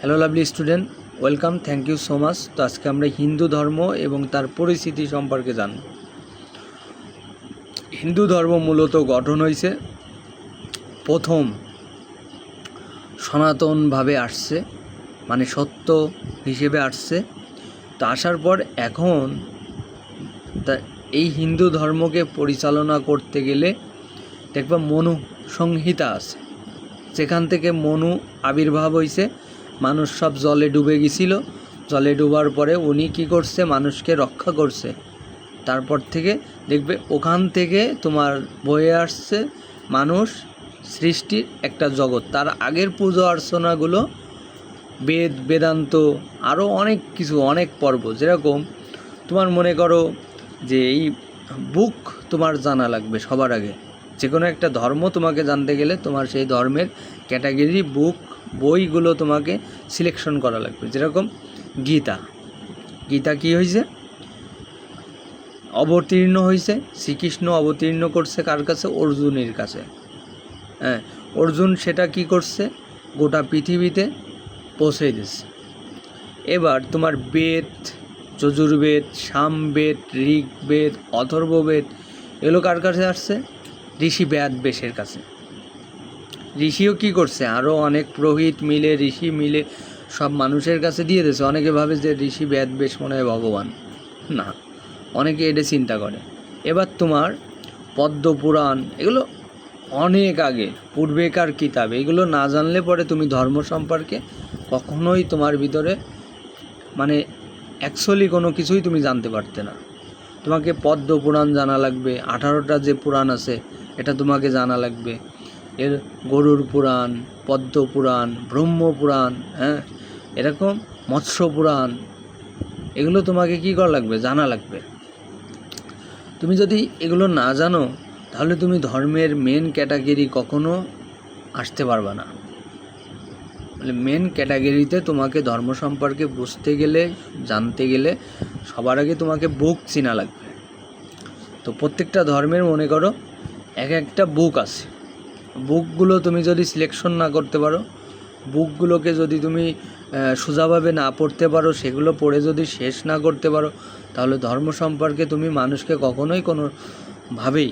Hello lovely student, welcome, thank you so much. তো আজকে আমরা হিন্দু ধর্ম এবং তার পরিস্থিতি সম্পর্কে জানব। হিন্দু ধর্ম মূলত গঠন হয়েছে প্রথম সনাতনভাবে আসছে, মানে সত্য হিসেবে আসছে। তো আসার পর এখন এই হিন্দু ধর্মকে পরিচালনা করতে গেলে দেখবা মনু সংহিতা আছে, যেখান থেকে মনু আবির্ভাব হয়েছে। মানুষ সব জলে ডুবে গেছিল, জলে ডুবার পরে উনি কী করছে, মানুষকে রক্ষা করছে। তারপর থেকে দেখবে ওখান থেকে তোমার বয়ে আসছে মানুষ সৃষ্টির একটা জগৎ। তার আগের পুজো অর্চনাগুলো বেদ, বেদান্ত, আরও অনেক কিছু, অনেক পর্ব। যেরকম তোমার মনে করো যে এই বুক তোমার জানা লাগবে সবার আগে। যে কোনো একটা ধর্ম তোমাকে জানতে গেলে তোমার সেই ধর্মের ক্যাটাগরি বুক, বইগুলো তোমাকে সিলেকশন করা লাগবে। যেরকম গীতা, গীতা কী হয়েছে, অবতীর্ণ হয়েছে, শ্রীকৃষ্ণ অবতীর্ণ করছে কার কাছে? অর্জুনের কাছে। হ্যাঁ, অর্জুন সেটা কি করছে, গোটা পৃথিবীতে পৌঁছে দিচ্ছে। এবার তোমার বেদ, যজুর্বেদ, সামবেদ, ঋগ্বেদ, অথর্ববেদ, এগুলো কার কাছে আসছে? ঋষি ব্যাদ বেশের কাছে। ঋষিও কি করছে, আরও অনেক পুরোহিত মিলে, ঋষি মিলে সব মানুষের কাছে দিয়ে দিয়েছে। অনেকে ভাবে যে ঋষি ব্যাদ বেশ মনে হয় ভগবান, না, অনেকে এটা চিন্তা করে। এবার তোমার পদ্মপুরাণ, এগুলো অনেক আগে পূর্বেকার কিতাব। এগুলো না জানলে পরে তুমি ধর্ম সম্পর্কে কখনোই তোমার ভিতরে মানে অ্যাকচুয়ালি কোনো কিছুই তুমি জানতে পারতে না। তোমাকে পদ্মপুরাণ জানা লাগবে, 18টা যে পুরাণ আছে এটা তোমাকে জানা লাগবে। এর গরুর পুরাণ, পদ্ম পুরাণ, ব্রহ্ম পুরাণ, হ্যাঁ, এরকম মৎস্য পুরাণ, এগুলো তোমাকে কী করা লাগবে, জানা লাগবে। তুমি যদি এগুলো না জানো তাহলে তুমি ধর্মের মেন ক্যাটাগরি কখনো আসতে পারবা না। মানে মেন ক্যাটাগরিতে তোমাকে ধর্ম সম্পর্কে বুঝতে গেলে, জানতে গেলে সবার আগে তোমাকে বুক চেনা লাগবে। তো প্রত্যেকটা ধর্মের মনে করো এক একটা বুক আছে। বুকগুলো তুমি যদি সিলেকশন না করতে পারো, বুকগুলোকে যদি তুমি সোজাভাবে না পড়তে পারো, সেগুলো পড়ে যদি শেষ না করতে পারো, তাহলে ধর্ম সম্পর্কে তুমি মানুষকে কখনোই কোনোভাবেই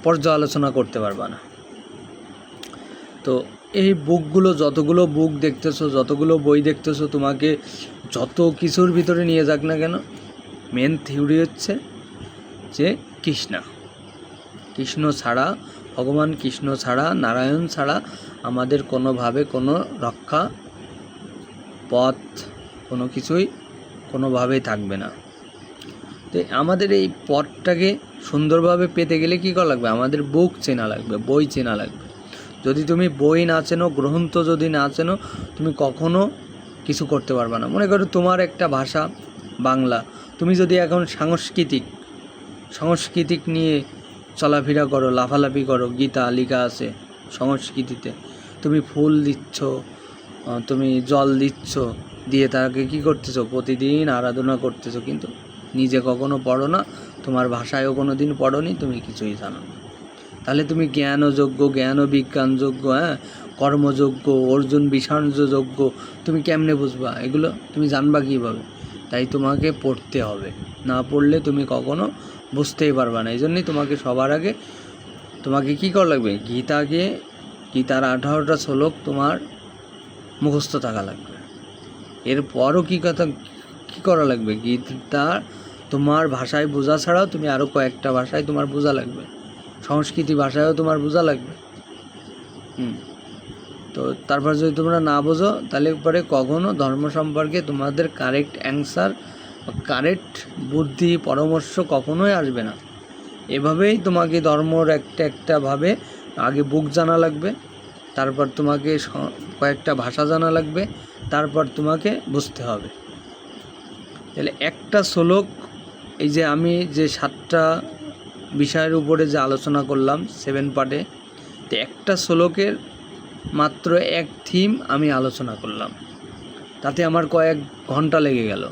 পর্যালোচনা করতে পারবা না। তো এই বুকগুলো, যতগুলো বুক দেখতেছো, যতগুলো বই দেখতেছো, তোমাকে যত কিছুর ভিতরে নিয়ে যাক না কেন, মেন থিওরি হচ্ছে যে কৃষ্ণ ছাড়া, ভগবান কৃষ্ণ ছাড়া, নারায়ণ ছাড়া আমাদের কোনোভাবে কোনো রক্ষা পথ, কোনো কিছুই কোনোভাবেই থাকবে না। তো আমাদের এই পথটাকে সুন্দরভাবে পেতে গেলে কী করা লাগবে, আমাদের বুক চেনা লাগবে, বই চেনা লাগবে। যদি তুমি বই না চেনো, গ্রন্থ যদি না চেনো, তুমি কখনো কিছু করতে পারবে না। মনে করো তোমার একটা ভাষা বাংলা, তুমি যদি এখন সাংস্কৃতিক নিয়ে চলাফেরা করো, লাফালাফি করো, গীতা লেখা আছে সংস্কৃতিতে, তুমি ফুল দিচ্ছ, তুমি জল দিচ্ছ, দিয়ে তাকে কী করতেছো, প্রতিদিন আরাধনা করতেছো, কিন্তু নিজে কখনো পড়ো না, তোমার ভাষায়ও কোনো দিন পড়োনি, তুমি কিছুই জানো না। তাহলে তুমি জ্ঞানযোগ্য, জ্ঞান ও বিজ্ঞানযোগ্য, হ্যাঁ, কর্মযোগ্য, অর্জুন বিষাণযোগ্য, তুমি কেমনে বুঝবা এগুলো? তুমি জানবা কীভাবে? তাই তোমাকে পড়তে হবে, না পড়লে তুমি কখনো বুঝতেই পারবা না। এই জন্যই তোমাকে সবার আগে তোমাকে কী করা লাগবে, গীতার 18টা শ্লোক তোমার মুখস্থ থাকা লাগবে। এরপরও কী করা লাগবে, গীতা তোমার ভাষায় বোঝা ছাড়াও তুমি আরও কয়েকটা ভাষায় তোমার বোঝা লাগবে, সংস্কৃতি ভাষায়ও তোমার বোঝা লাগবে। তো তারপর যদি তোমরা না বোঝো, তাহলে পরে কখনো ধর্ম সম্পর্কে তোমাদের কারেক্ট অ্যান্সার, কারেক্ট বুদ্ধি, পরামর্শ কখনোই আসবে না। এভাবেই তোমাকে ধর্মর একটাভাবে আগে বুক জানা লাগবে, তারপর তোমাকে কয়েকটা ভাষা জানা লাগবে, তারপর তোমাকে বুঝতে হবে। তাহলে একটা শ্লোক, এই যে আমি যে 7টা বিষয়ের উপরে যে আলোচনা করলাম 7 পার্টে, তো একটা শ্লোকের মাত্র এক থিম আমি আলোচনা করলাম, তাতে আমার কয়েক ঘন্টা লেগে গেল।